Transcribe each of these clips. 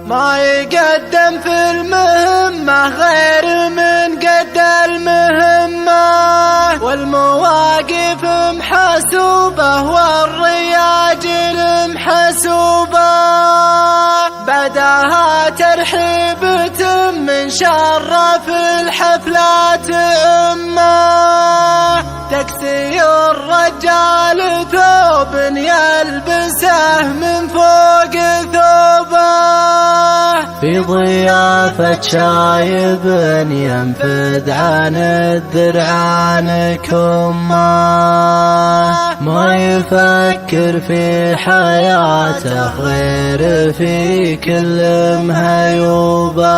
ما يقدم في المهمة غير من قد المهمة، والمواقف محسوبة والرياجل محسوبة. بعدها ترحيبة من شرف الحفلات أمه، تكسي الرجال ثوب يلبسه من فوق ثوبه، في ضيافة شايب ينفذ عن الذرعان كمه، ما يفكر في حياته غير في كل مهيوبه.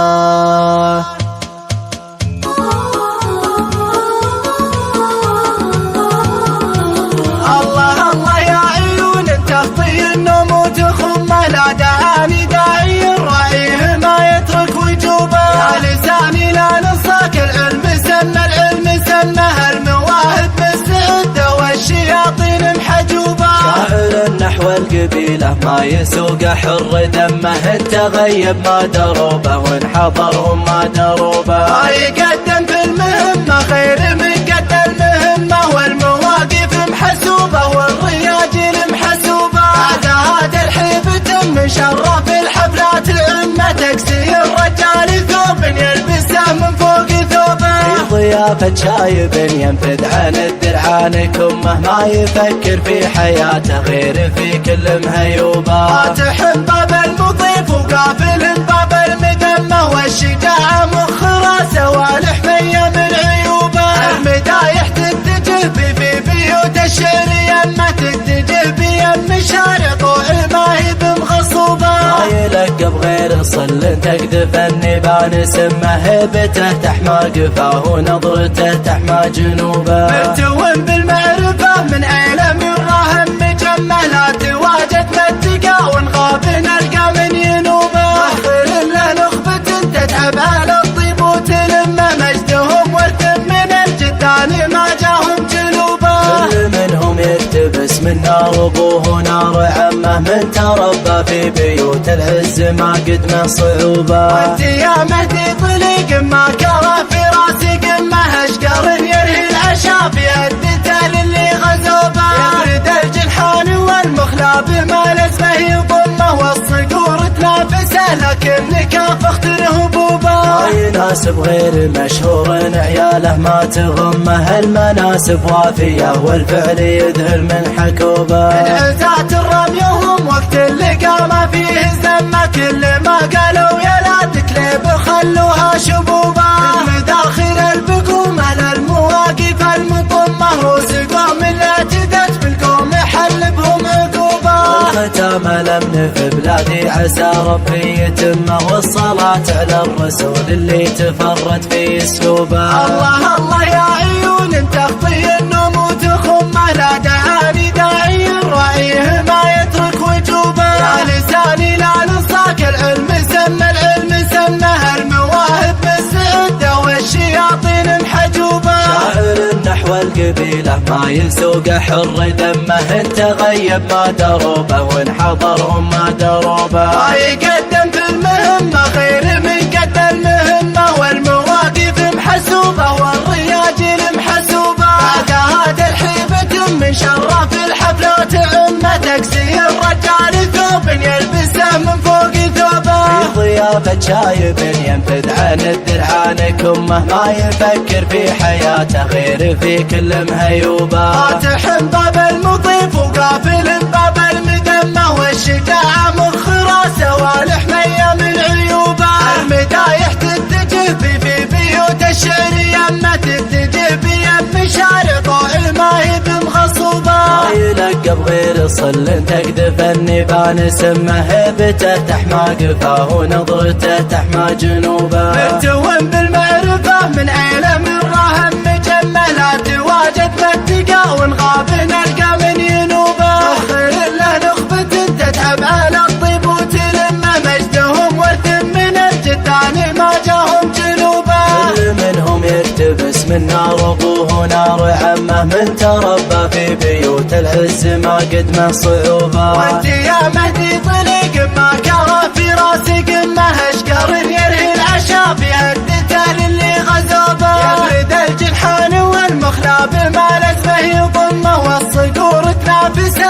لا دعاني داعي الرأيه ما يترك وجوبه، يا لساني لا نصاك العلم سنة، العلم سنة المواهب مستعدة والشياطين محجوبة. شاعر نحو القبيلة ما يسوق حر دمه، التغيب ما دروبه وانحضرهم ما دروبه، ما يقدم في المهمة غير من قد المهمة، والمواقف محسوبة والرياجل محسوبة. بعدها ترحيبة من شرف الحفلات الأمة، تكسي الرجال ثوب يلبسه من فوق ثوبه، في ضيافة شايب ينفذ عن الدرعان كمه، ما يفكر في حياته غير في كل مهيوبه. فاتح باب المضيف وقافل باب المدمه، والشجاعة مخ راسه والحمية من عيوبه. المدايح تتجه في بيوت الشعر يمه، تتجه بيم شارع طوع ما هي بمغصوبة، ما يلقب غير صل تقذف النبان سمه، هيبته تحمى قفاه ونظرته تحمى جنوبه. مرتوم بالمعرفة من عيله من راهم مجمه، لا تواجد متقى ونغاب نلقى من ينوبه. مخبر له نخبة تتعب على الطيب وتلمه، مجدهم ورث من الجدان ما جاهم جنوبه. كل منهم يلتبس من نار ابوه نار عمه، من تربى في بيوت العز ما قدمه صعوبة. وانت يا مهدي طليق ما كره في راسي قمه، اشقر يرهي العشا في يدته للي غزوبه. يفرد الجلحان والمخلى بما لزمه يضمه، والصقور تنافسه لكن لكاف اختر هبوبه. ما يناسب غير مشهور عياله ما تغمه، المناسب وافيه والفعل يذهل من حكوبه. من عزات الرمي وهم وقت اللقا ما فيه الزمه، كل ما قالوا يا لا تكليب خلوها شبوبه. المداخل البقومه للمواقف المطمه، وسقوم اللي اعتدت بالقوم حل بهم عقوبه. والختام الامن في بلادي عسى ربي يتمه، والصلاة على الرسول اللي تفرد في اسلوبه. الله الله يا عيون تخطي النوم وتخمه، لا دعاني داعي الرأيه ما يترك وجوبه. يا لساني لا نصاك العلم سنة، العلم سنة المواهب مستعدة والشياطين محجوبة. شاعر نحو القبيلة ما يسوق حر دمه، التغيب ما دروبه وانحضرهم ما دروبه، ما يقدم في المهمة غير من قد المهمة، والمواقف محسوبة والرياجل محسوبة. بعدها ترحيبة من شرف الحفلات أمه، تكسي الرجال ثوب يلبسه من فوق ثوبه، في ضيافة شايب ينفذ عن الدرعان كمه، ما يفكر في حياته غير في كل مهيوبه. فاتح باب المضيف وقافل باب المدمه، والشجاعة مخ راسه والحمية من عيوبه. المدايح تتجه في بيوت الشعر يمه، تتجه بيم شارع طوع ما هي بمغصوبه. ما يلقب غير صل تقذف النبان سمه، هيبته تحمى قفاه ونظرته تحمى جنوبه. مرتوم بالمعرفة من عيله من راهم مجمه، لا تواجد متقى ونغاب نلقى من ينوبه. مخبر له نخبة تتعب على الطيب وتلمه، مجدهم ورث من الجدان ما جاهم جنوبه. كل منهم يلتبس من نار ابوه نار عمه، من تربى في بيوت العز ما قدمه صعوبة. وانت يا مهدي طليق ما كره في راسي قمه،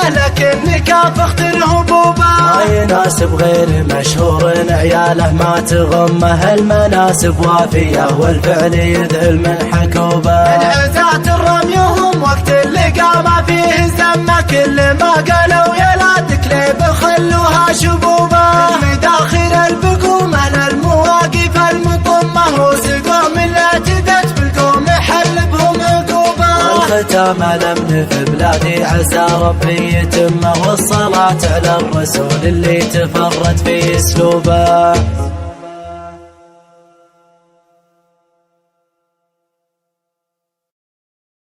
لكن كافخت الهبوبة. ما يناسب غير مشهور عياله ما تغمه المناسب وافية والفعل يذهل من حكوبة. العزات الرميهم وقت اللقاء ما فيه زمة كل ما قالوا يا لا تكليب خلوها شبوبة. المداخل البقومة للمواقف المطمة وسقوم اللي اعتدت بالقوم حل بهم عقوبة. الختام الأمن في بلادي عسى ربي يتمه والصلاة على الرسول اللي تفرد في اسلوبه.